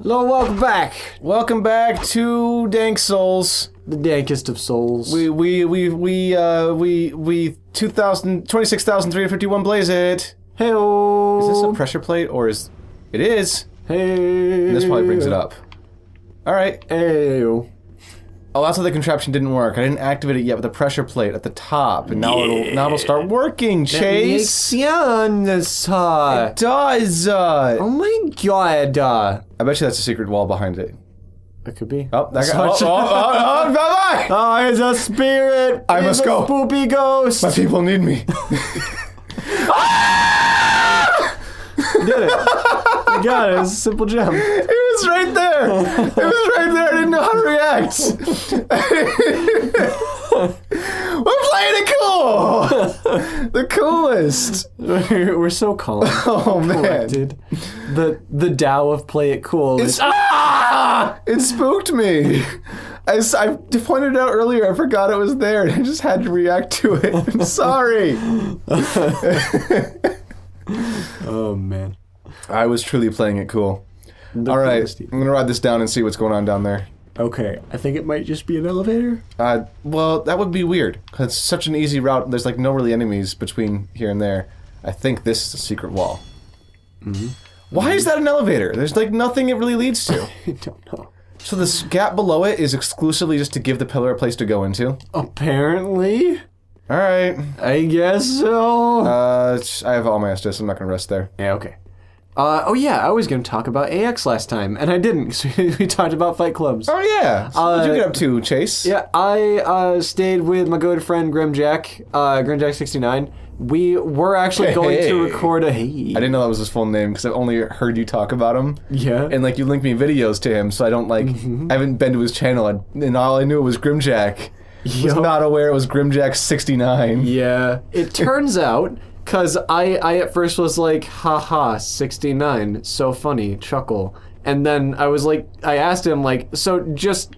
Hello, welcome back. Welcome back to Dank Souls. The dankest of souls. We 26,351 blaze it. Hey-o. Is this a pressure plate or is it is? Hey. This probably brings it up. All right. Hey-o. Oh, that's how the contraption didn't work. I didn't activate it yet with the pressure plate at the top, and now it'll start working. Chase. It It does. Oh my god. I bet you that's a secret wall behind it. It could be. Oh, that guy. Bye-bye. Oh, it's a spirit. I must go. Spoopy ghost. My people need me. You did it. You got it. It was a simple gem. It was right there. It was right there. I didn't know how to react. We're playing it cool. The coolest. We're so calm. Oh man. Collected. The Tao of play it cool. It spooked me. I pointed it out earlier. I forgot it was there, and I just had to react to it. I'm sorry. Oh man. I was truly playing it cool. All right, I'm gonna ride this down and see what's going on down there. Okay, I think it might just be an elevator. Well, that would be weird, because it's such an easy route. There's like no really enemies between here and there. I think this is a secret wall. Mm-hmm. Why is that an elevator? There's like nothing it really leads to. I don't know. So this gap below it is exclusively just to give the pillar a place to go into? Apparently. All right. I guess so. I have all my Estus. I'm not gonna rest there. Yeah, okay. Oh yeah, I was gonna talk about AX last time, and I didn't, because we talked about fight clubs. Oh yeah. So what did you get up to, Chase? Yeah, I stayed with my good friend Grimjack, Grimjack69. We were actually going to record a I didn't know that was his full name because I've only heard you talk about him. Yeah. And like you linked me videos to him, so I don't like. I haven't been to his channel, and all I knew was Grimjack. Was not aware it was Grimjack69. Yeah. It turns out, because I at first was like, haha, 69, so funny, chuckle. And then I was like, I asked him, like, so just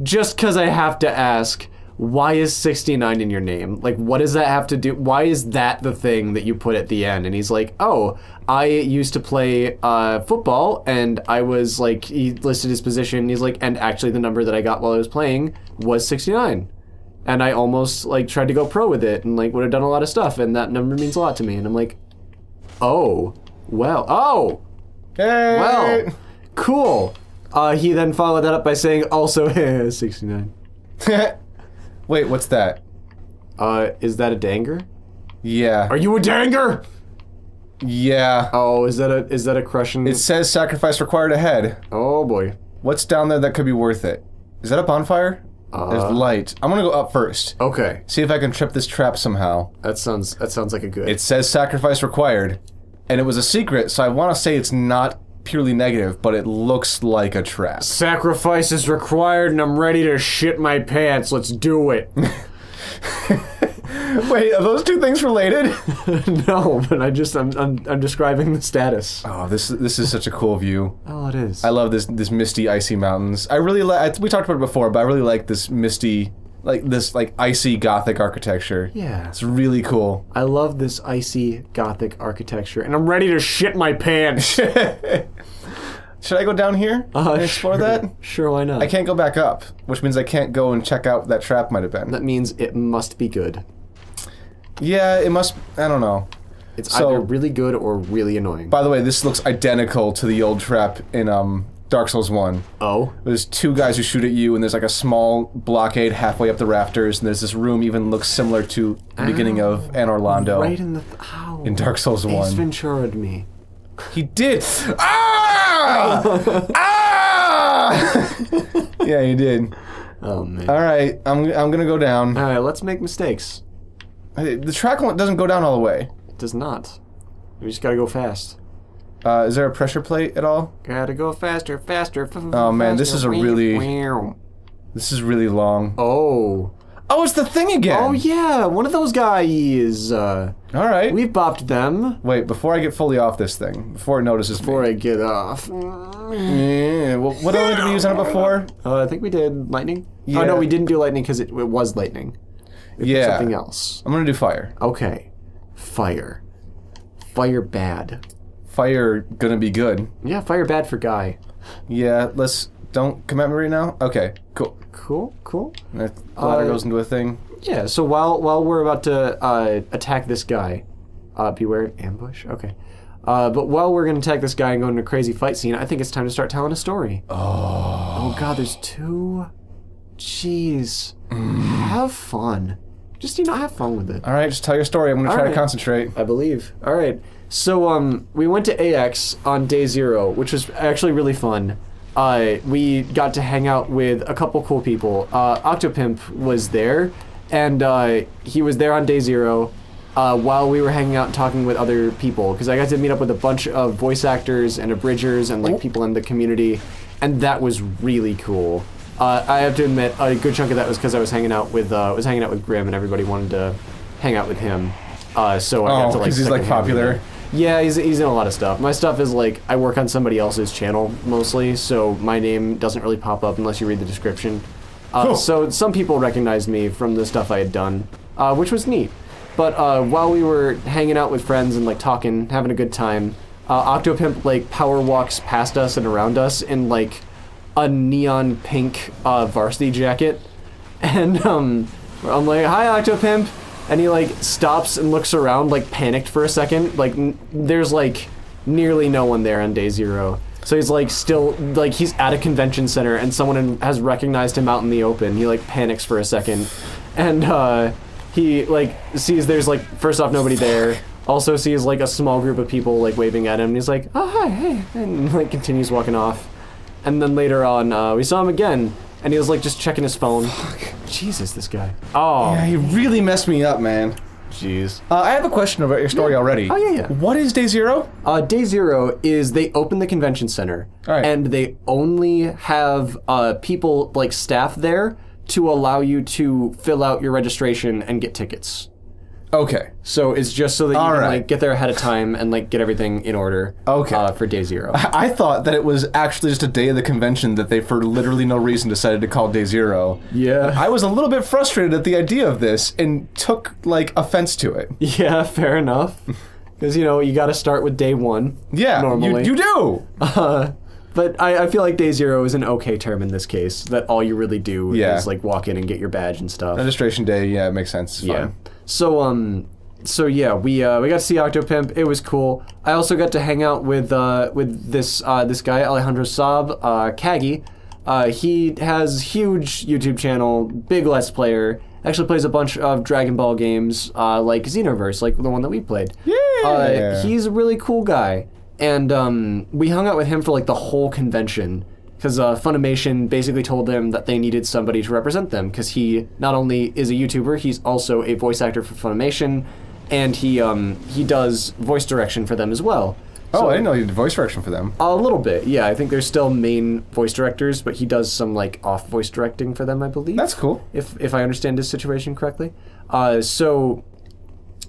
because I have to ask, why is 69 in your name? Like, what does that have to do? Why is that the thing that you put at the end? And he's like, oh, I used to play football, and I was like, he listed his position, he's like, and actually the number that I got while I was playing was 69. And I almost like tried to go pro with it and like would have done a lot of stuff, and that number means a lot to me. And I'm like, oh, well, oh, Hey. well, cool. He then followed that up by saying also 69. Wait, what's that? Is that a danger? Yeah. Are you a danger? Yeah. Oh, is that a crushing? It says sacrifice required ahead. Oh boy. What's down there that could be worth it? Is that a bonfire? There's light. I'm gonna go up first. Okay. See if I can trip this trap somehow. That sounds like a good. It says sacrifice required, and it was a secret, so I want to say it's not purely negative, but it looks like a trap. Sacrifice is required, and I'm ready to shit my pants. Let's do it. Wait, are those two things related? No, but I'm describing the status. Oh, this is such a cool view. Oh, it is. I love this misty, icy mountains. I really like. We talked about it before, but I really like this misty, this icy Gothic architecture. Yeah. It's really cool. I love this icy Gothic architecture, and I'm ready to shit my pants. Should I go down here and explore that? Sure, why not? I can't go back up, which means I can't go and check out what that trap might have been. That means it must be good. Yeah, it must. I don't know. It's either really good or really annoying. By the way, this looks identical to the old trap in Dark Souls 1. Oh? There's two guys who shoot at you, and there's like a small blockade halfway up the rafters, and there's this room even looks similar to the beginning of Anor Londo. Right in the... Ow. In Dark Souls 1. Ace Ventura'd me. He did. Ah! Ah! Yeah, he did. Oh, man. All right, I'm gonna go down. All right, let's make mistakes. The track doesn't go down all the way. It does not. We just gotta go fast. Is there a pressure plate at all? Gotta go faster, faster. Oh man, this is a really... This is really long. Oh. Oh, it's the thing again! Oh yeah, one of those guys. Alright. We've bopped them. Wait, before I get fully off this thing, before it notices Before me. I get off. Yeah, well, what did we use on it before? I think we did lightning. Yeah. Oh no, we didn't do lightning because it was lightning. Yeah. Something else. I'm gonna do fire. Okay. Fire. Fire bad. Fire gonna be good. Yeah, fire bad for Guy. Yeah, don't come at me right now. Okay, cool. Cool. The ladder goes into a thing. Yeah, so while we're about to attack this guy, beware ambush. Okay. But while we're gonna attack this guy and go into a crazy fight scene, I think it's time to start telling a story. Oh God, there's 2. Jeez. Have fun. Just have fun with it. All right, just tell your story. I'm gonna try to concentrate. I believe. All right. So we went to AX on day 0, which was actually really fun. We got to hang out with a couple cool people. Octopimp was there, and he was there on day 0 while we were hanging out and talking with other people, because I got to meet up with a bunch of voice actors and abridgers and like people in the community, and that was really cool. I have to admit, a good chunk of that was because I was hanging out with Grim, and everybody wanted to hang out with him. So I got to like. Because he's like popular. Yeah, he's in a lot of stuff. My stuff is like, I work on somebody else's channel mostly, so my name doesn't really pop up unless you read the description. Cool. So some people recognized me from the stuff I had done, which was neat. But while we were hanging out with friends and like talking, having a good time, Octopimp like power walks past us and around us in like a neon pink varsity jacket. And I'm like, hi Octopimp. And he like stops and looks around like panicked for a second. Like there's like nearly no one there on day 0. So he's like still like he's at a convention center and someone has recognized him out in the open. He like panics for a second, and he like sees there's like first off nobody there. Also sees like a small group of people like waving at him. And he's like, oh hi, hey, and like continues walking off. And then later on we saw him again. And he was like just checking his phone. Fuck. Jesus, this guy. Oh. Yeah, he really messed me up, man. Jeez. I have a question about your story already. Oh, yeah. What is day 0? Day 0 is they open the convention center. All right. And they only have people, like staff there, to allow you to fill out your registration and get tickets. Okay. So it's just so that you can like get there ahead of time and like get everything in order. Okay. For day 0. I thought that it was actually just a day of the convention that they, for literally no reason, decided to call day 0. Yeah. I was a little bit frustrated at the idea of this and took like offense to it. Yeah, fair enough. Because you got to start with day 1. Yeah. Normally. You do. But I feel like day 0 is an okay term in this case. That all you really do is like walk in and get your badge and stuff. Registration day. Yeah, it makes sense. It's fine. So yeah, we got to see Octopimp. It was cool. I also got to hang out with this guy Alejandro Saab, Kagi. He has huge YouTube channel, big Let's Player. Actually plays a bunch of Dragon Ball games, like Xenoverse, like the one that we played. Yeah. He's a really cool guy, and we hung out with him for like the whole convention. Because Funimation basically told them that they needed somebody to represent them, because he not only is a YouTuber, he's also a voice actor for Funimation, and he does voice direction for them as well. Oh, I didn't know you did voice direction for them. A little bit, yeah. I think there's still main voice directors, but he does some like off voice directing for them, I believe. That's cool. If I understand his situation correctly. So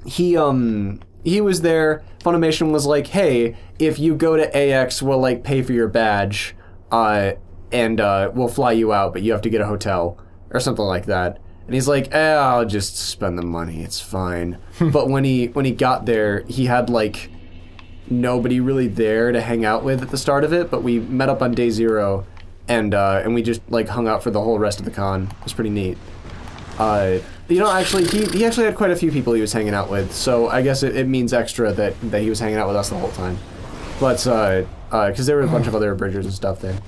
he was there. Funimation was like, hey, if you go to AX, we'll like pay for your badge. And we'll fly you out, but you have to get a hotel or something like that. And he's like, I'll just spend the money. It's fine. But when he got there, he had like nobody really there to hang out with at the start of it. But we met up on day 0, and we just like hung out for the whole rest of the con. It was pretty neat. Actually, he actually had quite a few people he was hanging out with. So I guess it means extra that he was hanging out with us the whole time. But because there were a bunch of other abridgers and stuff there.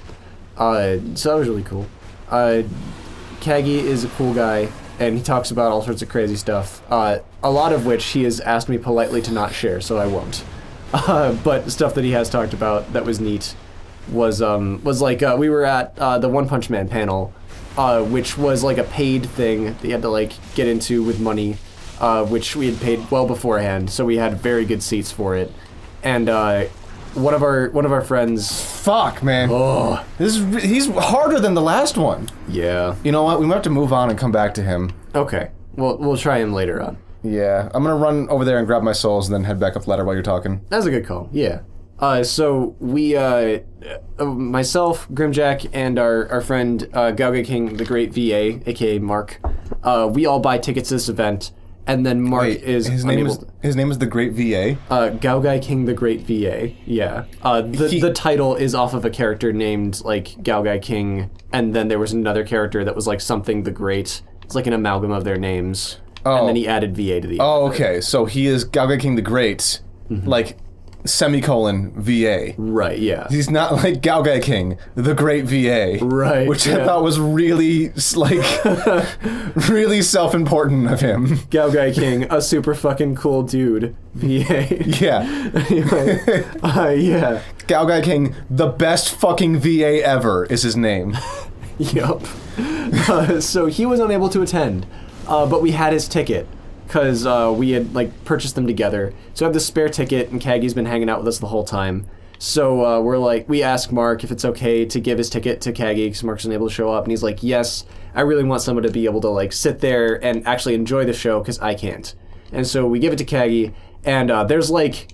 So that was really cool. Kagi is a cool guy, and he talks about all sorts of crazy stuff, a lot of which he has asked me politely to not share, so I won't. But stuff that he has talked about that was neat was like, we were at the One Punch Man panel, which was like a paid thing that you had to like get into with money, which we had paid well beforehand, so we had very good seats for it. And one of our friends. Fuck, man. Oh, he's harder than the last one. Yeah. You know what? We might have to move on and come back to him. Okay. We'll try him later on. Yeah, I'm gonna run over there and grab my souls and then head back up the ladder while you're talking. That's a good call. Yeah. So we, myself, Grimjack, and our friend Gauga King, the Great VA, aka Mark, we all buy tickets to this event, and then Mark is his name is the Great VA. Gaogai King the Great VA. Yeah. The title is off of a character named like Gaogai King, and then there was another character that was like something the Great. It's like an amalgam of their names, and then he added VA to the. Oh, okay. So he is Gaogai King the Great, like. Semicolon VA. Right, yeah. He's not like Gaogai King, the Great VA. Right. Which I thought was really, like, really self-important of him. Gaogai King, a super fucking cool dude. VA. Yeah. Anyway, yeah. Gaogai King, the best fucking VA ever is his name. Yup. So he was unable to attend, but we had his ticket. Because we had like purchased them together. So I have the spare ticket, and Kaggy's been hanging out with us the whole time. So we ask Mark if it's okay to give his ticket to Kaggy, because Mark's unable to show up, and he's like, yes, I really want someone to be able to like sit there and actually enjoy the show, because I can't. And so we give it to Kaggy, and there's like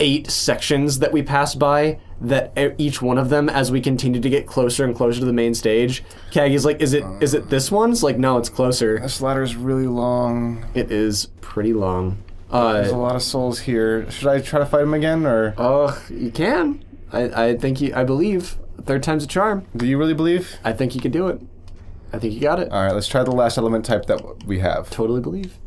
8 sections that we pass by, that each one of them, as we continue to get closer and closer to the main stage, Kaggy's like, is it this one? It's like, no, it's closer. This ladder's really long. It is pretty long. There's a lot of souls here. Should I try to fight him again, or? You can. I believe. 3rd time's a charm. Do you really believe? I think you can do it. I think you got it. Alright, let's try the last element type that we have. Totally believe.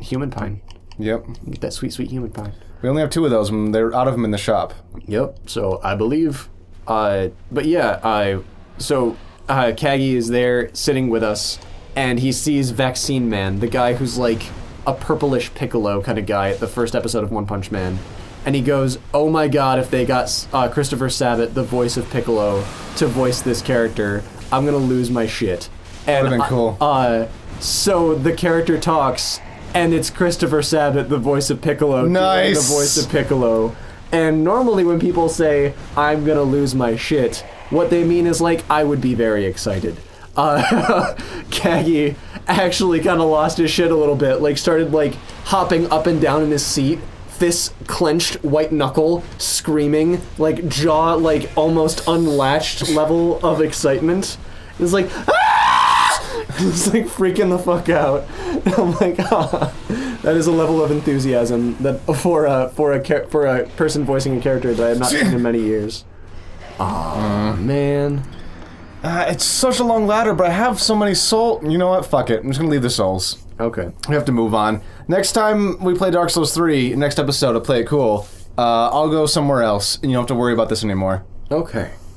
Human pine. Yep. That sweet, sweet human pine. We only have 2 of those, and they're out of them in the shop. Yep, so I believe. But yeah, so Kaggy is there sitting with us, and he sees Vaccine Man, the guy who's like a purplish Piccolo kind of guy at the first episode of One Punch Man. And he goes, oh my god, if they got Christopher Sabat, the voice of Piccolo, to voice this character, I'm gonna lose my shit. And Would've been cool. So the character talks, and it's Christopher Sabat, the voice of Piccolo. Nice! The voice of Piccolo. And normally when people say, I'm gonna lose my shit, what they mean is like, I would be very excited. Kaggy actually kind of lost his shit a little bit, like started like hopping up and down in his seat, fists clenched, white knuckle, screaming, like jaw like almost unlatched level of excitement. It's like, It's like freaking the fuck out. And I'm like, that is a level of enthusiasm that for a person voicing a character that I have not seen in many years. Oh man. It's such a long ladder, but I have so many souls. You know what? Fuck it. I'm just gonna leave the souls. Okay. We have to move on. Next time we play Dark Souls 3, next episode, I'll play it cool. I'll go somewhere else, and you don't have to worry about this anymore. Okay.